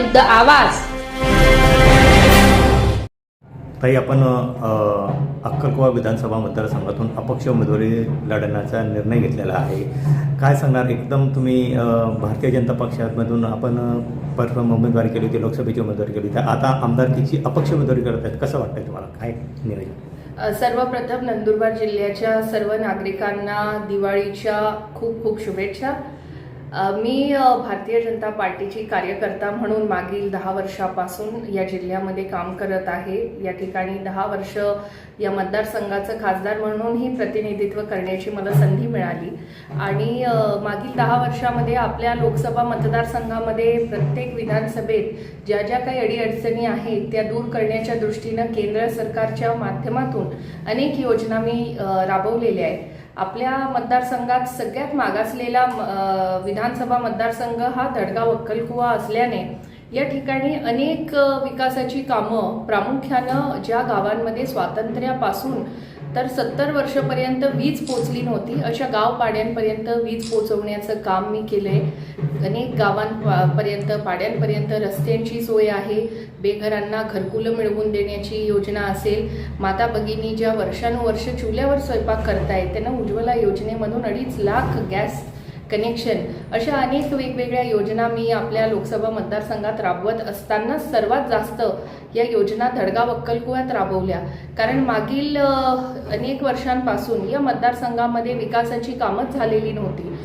विरुद्ध आवाज। ताई, आपण अक्कलकुवा विधानसभा मतदारसंघातून अपक्ष उमेदवारी लढण्याचा निर्णय घेतलेला आहे. काय सांगणार? एकदम तुम्ही भारतीय जनता पक्षामधून आपण प्रथम उमेदवारी केली होती, लोकसभेची उमेदवारी केली होती, आता आमदारकीची अपक्ष उमेदवारी करत आहेत. कसं वाटतंय तुम्हाला? काय नियोजन? सर्वप्रथम नंदुरबार जिल्ह्याच्या सर्व नागरिकांना दिवाळीच्या खूप खूप शुभेच्छा. मी भारतीय जनता पार्टीची कार्यकर्ता म्हणून मागील 10 वर्षापासून या जिल्ह्यामध्ये काम करत आहे. या ठिकाणी 10 वर्ष या मतदारसंघाचं खासदार म्हणूनही प्रतिनिधित्व करण्याची मला संधी मिळाली आणि मागील 10 वर्षामध्ये आपल्या लोकसभा मतदारसंघामध्ये प्रत्येक विधानसभेत ज्या ज्या काही अडीअडचणी आहेत त्या दूर करण्याच्या दृष्टीनं केंद्र सरकारच्या माध्यमातून अनेक योजना मी राबवलेल्या आहेत. आपल्या मतदारसंघात सगळ्यात मागासलेला विधानसभा मतदारसंघ हा दडगाव अक्कलकुवा असल्याने या ठिकाणी अनेक विकासाची कामं प्रामुख्यानं ज्या गावांमध्ये स्वातंत्र्यापासून तर 70 वर्षापर्यंत वीज पोचली नव्हती अशा गावपाड्यांपर्यंत वीज पोचवण्याचं काम मी केलंय. अनेक गावांपर्यंत पाड्यांपर्यंत रस्त्यांची सोय आहे. बेघरांना घरकुलं मिळवून देण्याची योजना असेल. माता भगिनी ज्या वर्षानुवर्ष चुल्यावर स्वयंपाक करतायत त्यांना उज्ज्वला योजनेमधून 2.5 लाख गॅस कनेक्शन अशा अनेक वेगवेगळ्या योजना मी आपल्या लोकसभा मतदारसंघात राबवत असताना सर्वात जास्त या योजना दडगाव अक्कलकुव्यात राबवल्या. कारण मागील अनेक वर्षांपासून या मतदारसंघामध्ये विकासाची कामच झालेली नव्हती.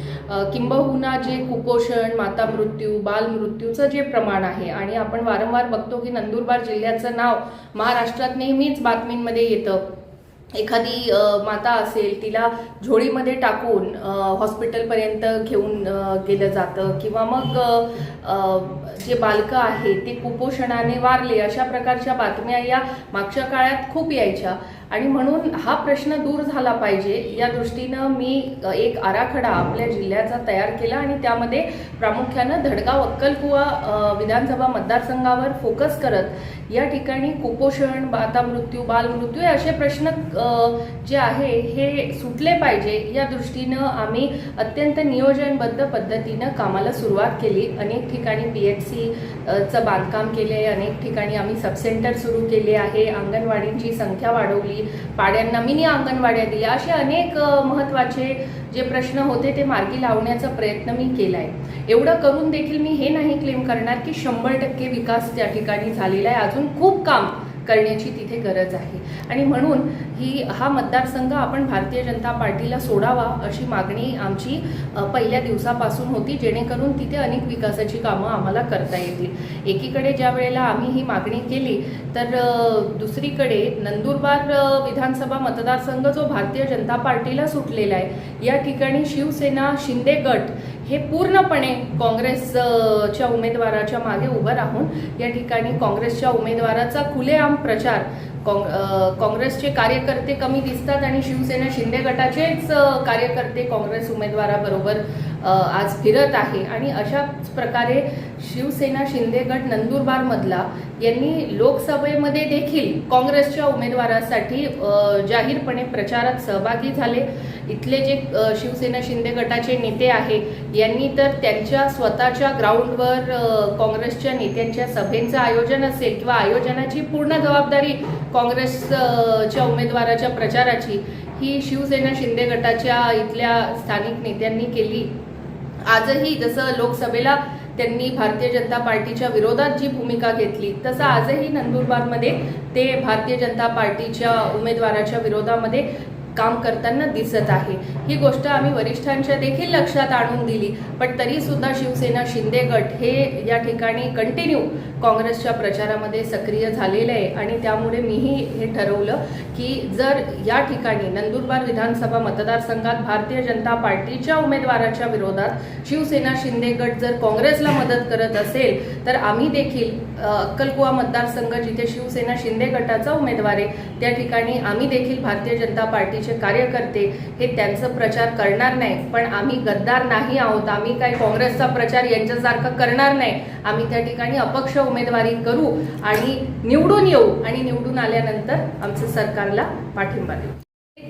किंबहुना जे कुपोषण, माता मृत्यू, बाल मृत्यूचं जे प्रमाण आहे आणि आपण वारंवार बघतो की नंदुरबार जिल्ह्याचं नाव महाराष्ट्रात नेहमीच बातमींमध्ये येतं. एखादी माता असेल तिला झोळीमध्ये टाकून हॉस्पिटलपर्यंत घेऊन गेलं जातं किंवा मग जे बालकं आहेत ते कुपोषणाने वारले अशा प्रकारच्या बातम्या या मागच्या काळात खूप यायच्या आणि म्हणून हा प्रश्न दूर झाला पाहिजे या दृष्टीनं मी एक आराखडा आपल्या जिल्ह्याचा तयार केला आणि त्यामध्ये प्रामुख्यानं दडगाव अक्कलकुवा विधानसभा मतदारसंघावर फोकस करत या ठिकाणी कुपोषण, माता मृत्यू, बाल मृत्यू असे प्रश्न जे आहे हे सुटले पाहिजे या दृष्टीनं आम्ही अत्यंत नियोजनबद्ध पद्धतीनं कामाला सुरुवात केली. अनेक ठिकाणी PHC चं बांधकाम केले, अनेक ठिकाणी आम्ही सबसेंटर सुरू केले आहे, अंगणवाडींची संख्या वाढवली, पाड्यांना मिनी अंगणवाड्या दिल्या. असे अनेक महत्त्वाचे जे प्रश्न होते ते मार्गी लावण्याचा प्रयत्न मी केलाय. एवढं करून देखील मी हे नाही क्लेम करणार की 100% विकास त्या ठिकाणी झालेला आहे. अजून खूप काम करण्याची तिथे गरज आहे आणि म्हणून हा मतदारसंघ आपण भारतीय जनता पार्टीला सोडावा अशी मागणी आमची पहिल्या दिवसापासून होती, जेणेकरून तिथे अनेक विकासाची कामं आम्हाला करता येतील. एकीकडे ज्या वेळेला आम्ही ही मागणी केली तर दुसरीकडे नंदुरबार विधानसभा मतदारसंघ जो भारतीय जनता पार्टीला सुटलेला आहे या ठिकाणी शिवसेना शिंदे गट हे पूर्णपणे काँग्रेसच्या उमेदवाराच्या मागे उभं राहून या ठिकाणी काँग्रेसच्या उमेदवाराचा खुलेआम प्रचार काँग्रेसचे कार्यकर्ते कमी दिसतात आणि शिवसेना शिंदे गटाचेच कार्यकर्ते काँग्रेस उमेदवाराबरोबर आज फिरत आहे आणि अशाच प्रकारे शिवसेना शिंदे गट नंदुरबारमधला यांनी लोकसभेमध्ये देखील काँग्रेसच्या उमेदवारासाठी जाहीरपणे प्रचारात सहभागी झाले. इथले जे शिवसेना शिंदे गटाचे नेते आहेत यांनी तर त्यांच्या स्वतःच्या ग्राउंडवर काँग्रेसच्या नेत्यांच्या सभेचं आयोजन असेल किंवा आयोजनाची पूर्ण जबाबदारी काँग्रेसच्या उमेदवाराच्या प्रचाराची ही शिवसेना शिंदे गटाच्या इथल्या स्थानिक नेत्यांनी केली. आजही जसं लोकसभेला त्यांनी भारतीय जनता पार्टीच्या विरोधात जी भूमिका घेतली तसं आजही नंदुरबारमध्ये ते भारतीय जनता पार्टीच्या उमेदवाराच्या विरोधामध्ये काम करताना दिसत आहे. ही गोष्ट आम्ही वरिष्ठांच्या देखील लक्षात आणून दिली, पण तरी सुद्धा शिवसेना शिंदे गट हे या ठिकाणी कंटिन्यू काँग्रेसच्या प्रचारामध्ये सक्रिय झालेले आहे आणि त्यामुळे मीही हे ठरवलं की जर या ठिकाणी नंदुरबार विधानसभा मतदारसंघात भारतीय जनता पार्टीच्या उमेदवाराच्या विरोधात शिवसेना शिंदे गट जर काँग्रेसला मदत करत असेल तर आम्ही देखील अक्कलकुवा मतदारसंघ जिथे शिवसेना शिंदे गटाचा उमेदवार आहे त्या ठिकाणी आम्ही देखील भारतीय जनता पार्टीचे कार्यकर्ते हे त्यांचं प्रचार करणार नाही. पण आम्ही गद्दार नाही आहोत, आम्ही काही काँग्रेसचा प्रचार यांच्यासारखा करणार नाही. आम्ही त्या ठिकाणी अपक्ष उमेदवारी करू आणि निवडून येऊ आणि निवडून आल्यानंतर आमचं सरकारला पाठिंबा देऊ.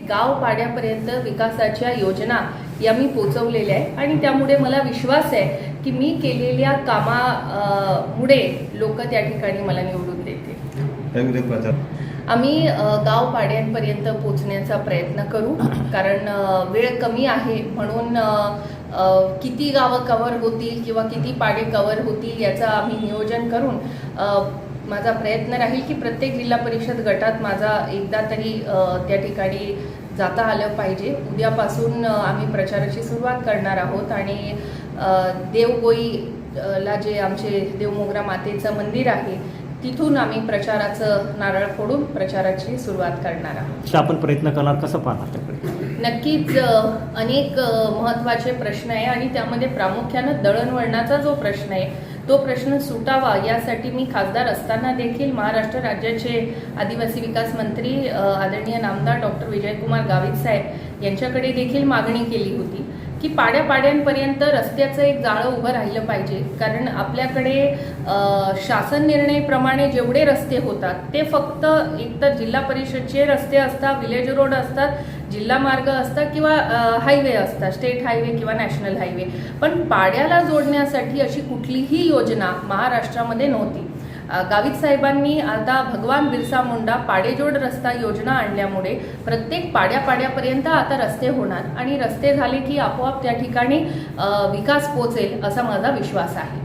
गाव पाड्यापर्यंत विकासाच्या योजना या मी पोचवलेल्या आहे आणि त्यामुळे मला विश्वास आहे की मी केलेल्या कामामुळे लोक त्या ठिकाणी मला निवडून देतील. आम्ही गाव पाड्यांपर्यंत पोहोचण्याचा प्रयत्न करू, कारण वेळ कमी आहे म्हणून किती गावं कव्हर होतील किंवा किती पाडे कव्हर होतील याचं आम्ही नियोजन करून माझा प्रयत्न राहील की प्रत्येक जिल्हा परिषद गटात माझा एकदा तरी त्या ठिकाणी जाता आलं पाहिजे. उद्यापासून आम्ही प्रचाराची सुरुवात करणार आहोत आणि देवगोईला जे आमचे देवमोगरा मातेचं मंदिर आहे तिथून आम्ही प्रचाराचं नारळ फोडून प्रचाराची सुरुवात करणार आहोत. आपण प्रयत्न करणार, कसं पाहणार त्याकडे? नक्कीच अनेक महत्त्वाचे प्रश्न आहे आणि त्यामध्ये प्रामुख्यानं दळणवळणाचा जो प्रश्न आहे तो प्रश्न सुटावा यासाठी मी खासदार असताना देखील महाराष्ट्र राज्याचे आदिवासी विकास मंत्री आदरणीय नामदार डॉक्टर विजयकुमार गावित साहेब यांच्याकडे देखील मागणी केली होती की पाड्यापाड्यांपर्यंत रस्त्याचं एक जाळं उभं राहिलं पाहिजे. कारण आपल्याकडे शासन निर्णयाप्रमाणे जेवढे रस्ते होतात ते फक्त एकतर जिल्हा परिषदचे रस्ते असतात, विलेज रोड असतात, जिल्हा मार्ग असतात किंवा हायवे असतात, स्टेट हायवे किंवा नॅशनल हायवे. पण पाड्याला जोडण्यासाठी अशी कुठलीही योजना महाराष्ट्रामध्ये नव्हती. गावित साहेबांनी आता भगवान बिरसा मुंडा पाडेजोड रस्ता योजना आणल्यामुळे प्रत्येक पाड्यापर्यंत आता रस्ते होणार आणि रस्ते झाले की आपोआप त्या ठिकाणी विकास पोचेल असा माझा विश्वास आहे.